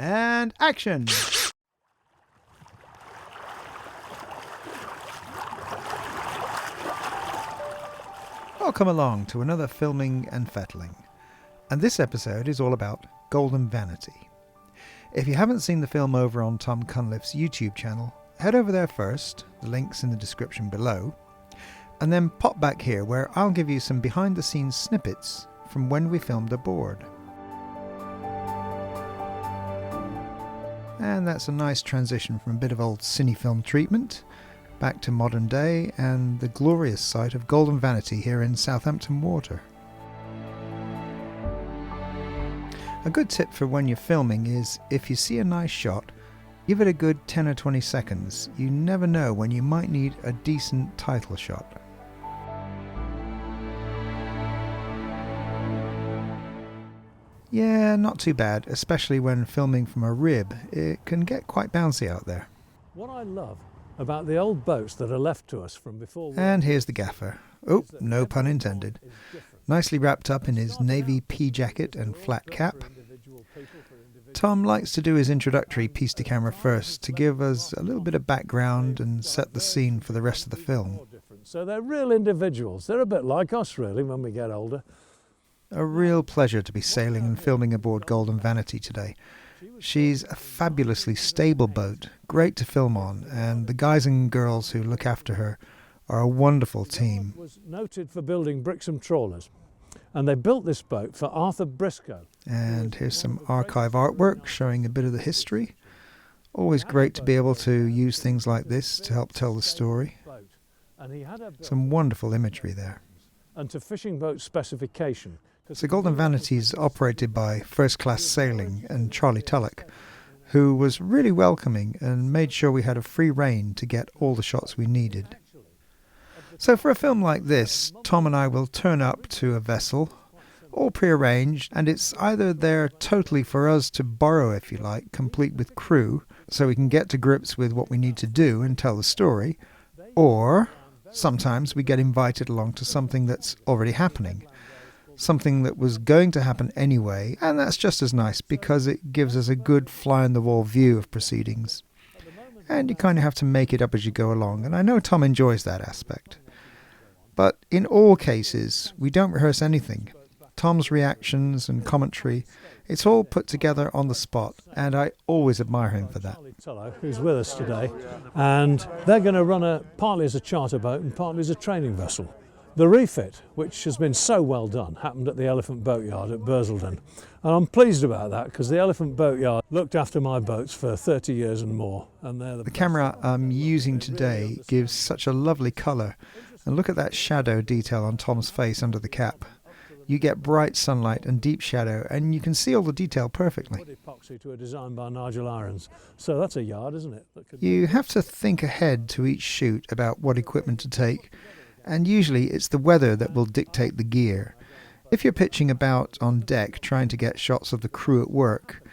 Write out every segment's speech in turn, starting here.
And action! Welcome along to another Filming and Fettling. And this episode is all about Golden Vanity. If you haven't seen the film over on Tom Cunliffe's YouTube channel, head over there first, the link's in the description below, and then pop back here where I'll give you some behind the scenes snippets from when we filmed aboard. And that's a nice transition from a bit of old cine film treatment back to modern day and the glorious sight of Golden Vanity here in Southampton Water. A good tip for when you're filming is if you see a nice shot, give it a good 10 or 20 seconds. You never know when you might need a decent title shot. Yeah, not too bad, especially when filming from a rib. It can get quite bouncy out there. What I love about the old boats that are left to us from before... And here's the gaffer. Oh, no pun intended. Nicely wrapped up in his navy pea jacket and flat cap. Tom likes to do his introductory piece to camera first to give us a little bit of background and set the scene for the rest of the film. So they're real individuals. They're a bit like us really when we get older. A real pleasure to be sailing and filming aboard Golden Vanity today. She's a fabulously stable boat, great to film on, and the guys and girls who look after her are a wonderful team. Was noted for building Brixham trawlers, and they built this boat for Arthur Briscoe. And here's some archive artwork showing a bit of the history. Always great to be able to use things like this to help tell the story. Some wonderful imagery there. And to fishing boat specification. So Golden Vanity is operated by First Class Sailing and Charlie Tulloch, who was really welcoming and made sure we had a free rein to get all the shots we needed. So for a film like this, Tom and I will turn up to a vessel, all pre-arranged, and it's either there totally for us to borrow, if you like, complete with crew, so we can get to grips with what we need to do and tell the story, or sometimes we get invited along to something that's already happening. Something that was going to happen anyway, and that's just as nice because it gives us a good fly-on-the-wall view of proceedings. And you kind of have to make it up as you go along, and I know Tom enjoys that aspect. But in all cases, we don't rehearse anything. Tom's reactions and commentary, it's all put together on the spot, and I always admire him for that. Charlie, who's with us today, and they're going to run partly as a charter boat and partly as a training vessel. The refit, which has been so well done, happened at the Elephant Boatyard at Bursledon. And I'm pleased about that because the Elephant Boatyard looked after my boats for 30 years and more. And the camera I'm using today gives such a lovely colour. And look at that shadow detail on Tom's face under the cap. You get bright sunlight and deep shadow, and you can see all the detail perfectly. Epoxy to a design by Nigel Irons. So that's a yard, isn't it? You have to think ahead to each shoot about what equipment to take. And usually it's the weather that will dictate the gear. If you're pitching about on deck trying to get shots of the crew at work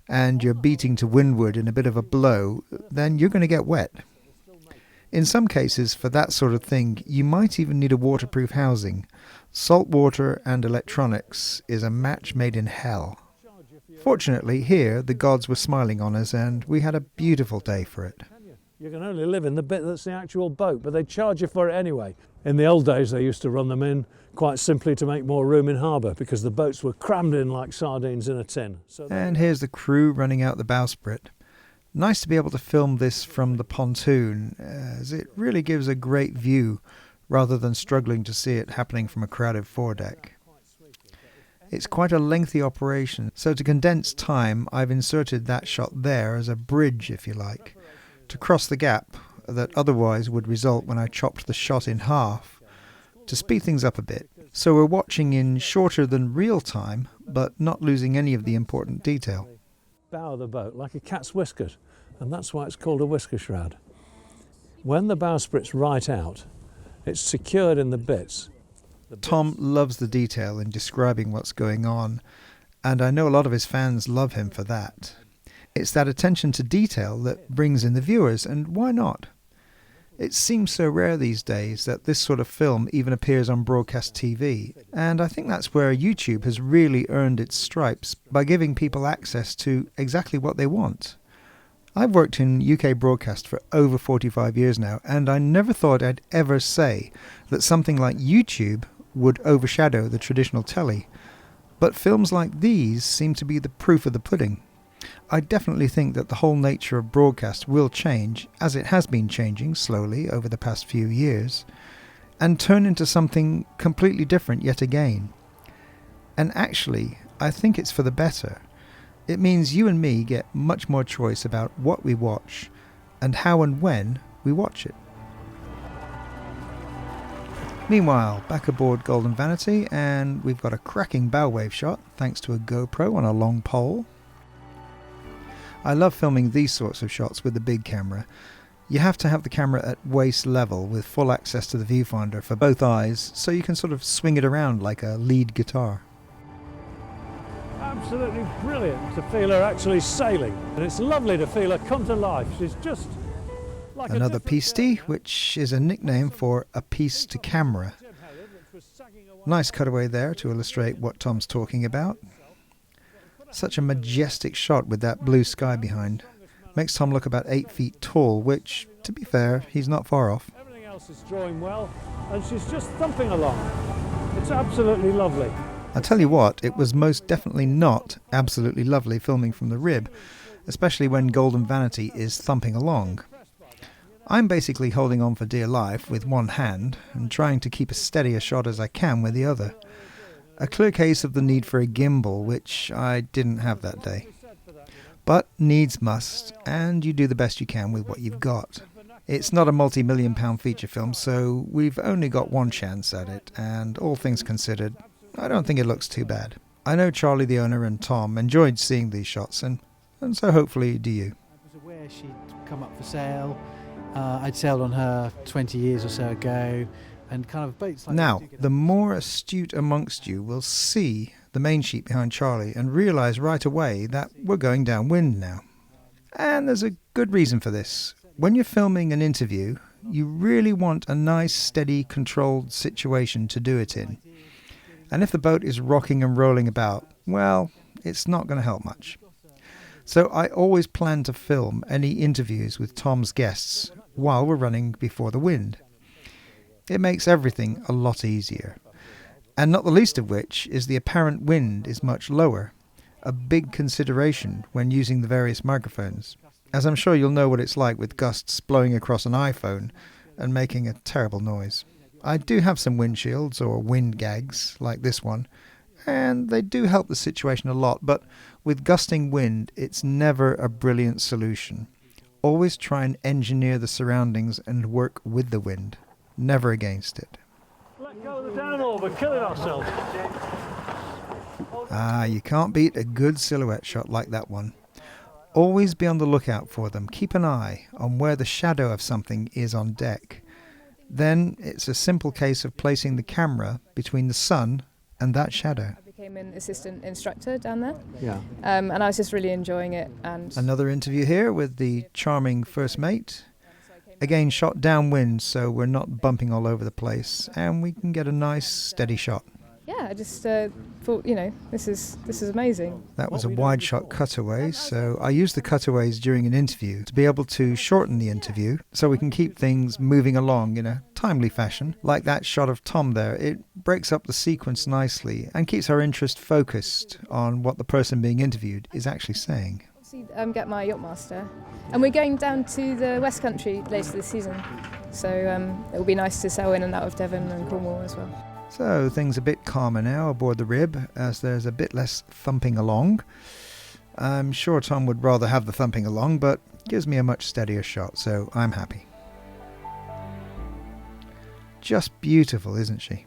and you're beating to windward in a bit of a blow, then you're going to get wet. In some cases, for that sort of thing, you might even need a waterproof housing. Salt water and electronics is a match made in hell. Fortunately, here the gods were smiling on us and we had a beautiful day for it. You can only live in the bit that's the actual boat, but they charge you for it anyway. In the old days, they used to run them in quite simply to make more room in harbour because the boats were crammed in like sardines in a tin. And here's the crew running out the bowsprit. Nice to be able to film this from the pontoon, as it really gives a great view rather than struggling to see it happening from a crowded foredeck. It's quite a lengthy operation, so to condense time, I've inserted that shot there as a bridge, if you like, to cross the gap that otherwise would result when I chopped the shot in half, to speed things up a bit. So we're watching in shorter than real time, but not losing any of the important detail. Bow of the boat, like a cat's whiskers, and that's why it's called a whisker shroud. When the bowsprit's right out, it's secured in the bits. Tom loves the detail in describing what's going on, and I know a lot of his fans love him for that. It's that attention to detail that brings in the viewers, and why not? It seems so rare these days that this sort of film even appears on broadcast TV, and I think that's where YouTube has really earned its stripes by giving people access to exactly what they want. I've worked in UK broadcast for over 45 years now, and I never thought I'd ever say that something like YouTube would overshadow the traditional telly. But films like these seem to be the proof of the pudding. I definitely think that the whole nature of broadcast will change, as it has been changing slowly over the past few years, and turn into something completely different yet again. And actually, I think it's for the better. It means you and me get much more choice about what we watch and how and when we watch it. Meanwhile, back aboard Golden Vanity, and we've got a cracking bow wave shot thanks to a GoPro on a long pole. I love filming these sorts of shots with the big camera. You have to have the camera at waist level with full access to the viewfinder for both eyes, so you can sort of swing it around like a lead guitar. Absolutely brilliant to feel her actually sailing, and it's lovely to feel her come to life. She's just like another pisty, which is a nickname for a piece to camera. Nice cutaway there to illustrate what Tom's talking about. Such a majestic shot with that blue sky behind. Makes Tom look about 8 feet tall, which, to be fair, he's not far off. Everything else is drawing well, and she's just thumping along. It's absolutely lovely. I tell you what, it was most definitely not absolutely lovely filming from the rib, especially when Golden Vanity is thumping along. I'm basically holding on for dear life with one hand and trying to keep as steady a shot as I can with the other. A clear case of the need for a gimbal, which I didn't have that day. But needs must, and you do the best you can with what you've got. It's not a multi-million-pound feature film, so we've only got one chance at it, and all things considered, I don't think it looks too bad. I know Charlie the owner and Tom enjoyed seeing these shots, and so hopefully do you. I was aware she'd come up for sale. I'd sailed on her 20 years or so ago, and kind of boats like now, the more astute amongst you will see the main sheet behind Charlie and realise right away that we're going downwind now. And there's a good reason for this. When you're filming an interview, you really want a nice, steady, controlled situation to do it in. And if the boat is rocking and rolling about, well, it's not going to help much. So I always plan to film any interviews with Tom's guests while we're running before the wind. It makes everything a lot easier. And not the least of which is the apparent wind is much lower, a big consideration when using the various microphones, as I'm sure you'll know what it's like with gusts blowing across an iPhone and making a terrible noise. I do have some windshields or wind gags like this one, and they do help the situation a lot, but with gusting wind it's never a brilliant solution. Always try and engineer the surroundings and work with the wind, never against it. Let go of the downhaul, we're killing ourselves. You can't beat a good silhouette shot like that one. Always be on the lookout for them. Keep an eye on where the shadow of something is on deck. Then it's a simple case of placing the camera between the sun and that shadow. I became an assistant instructor down there. Yeah. And I was just really enjoying it. And Another interview here with the charming first mate. Again, shot downwind, so we're not bumping all over the place, and we can get a nice, steady shot. yeah, I just thought, this is amazing. That was a wide shot cutaway, so I used the cutaways during an interview to be able to shorten the interview so we can keep things moving along in a timely fashion. Like that shot of Tom there, it breaks up the sequence nicely and keeps our interest focused on what the person being interviewed is actually saying. Get my yachtmaster, and we're going down to the West Country later this season, so it will be nice to sail in and out of Devon and Cornwall as well. So things a bit calmer now aboard the Rib, as there's a bit less thumping along. I'm sure Tom would rather have the thumping along, but gives me a much steadier shot, so I'm happy. Just beautiful, isn't she?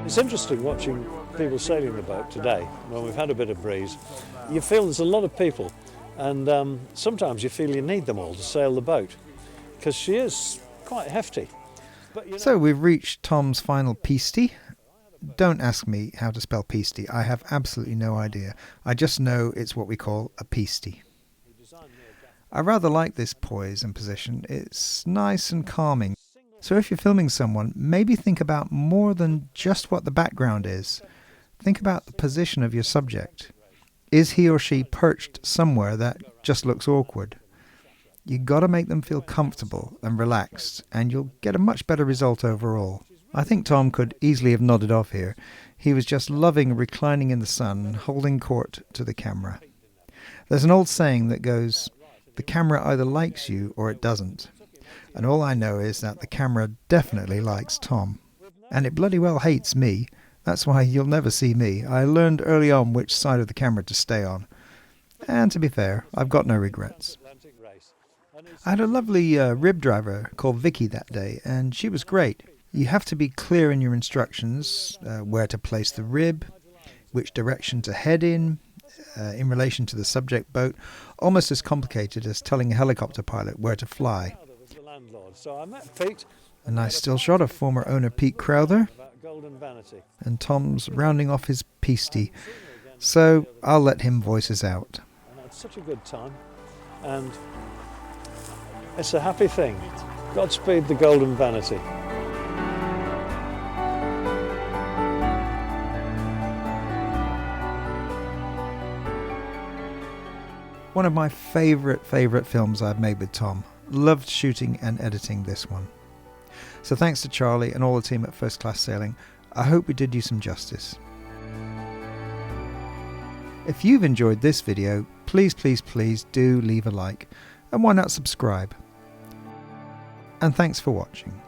It's interesting watching people sailing the boat today when we've had a bit of breeze. You feel there's a lot of people, and sometimes you feel you need them all to sail the boat because she is quite hefty. But, So we've reached Tom's final pisty. don't ask me how to spell peasty. I have absolutely no idea. I just know it's what we call a peasty. I rather like this poise and position. It's nice and calming. So if you're filming someone, maybe think about more than just what the background is. Think about the position of your subject. Is he or she perched somewhere that just looks awkward? You got to make them feel comfortable and relaxed, and you'll get a much better result overall. I think Tom could easily have nodded off here. He was just loving reclining in the sun, holding court to the camera. There's an old saying that goes, "The camera either likes you or it doesn't." And all I know is that the camera definitely likes Tom. And it bloody well hates me. That's why you'll never see me. I learned early on which side of the camera to stay on. And to be fair, I've got no regrets. I had a lovely rib driver called Vicky that day, and she was great. You have to be clear in your instructions, where to place the rib, which direction to head in relation to the subject boat, almost as complicated as telling a helicopter pilot where to fly. A nice still shot of former owner Pete Crowther, and Tom's rounding off his peasty, so I'll let him voice us out. And had such a good time, and it's a happy thing. Godspeed the Golden Vanity. One of my favourite films I've made with Tom. Loved shooting and editing this one. So thanks to Charlie and all the team at First Class Sailing. I hope we did you some justice. If you've enjoyed this video, please do leave a like, and why not subscribe? And thanks for watching.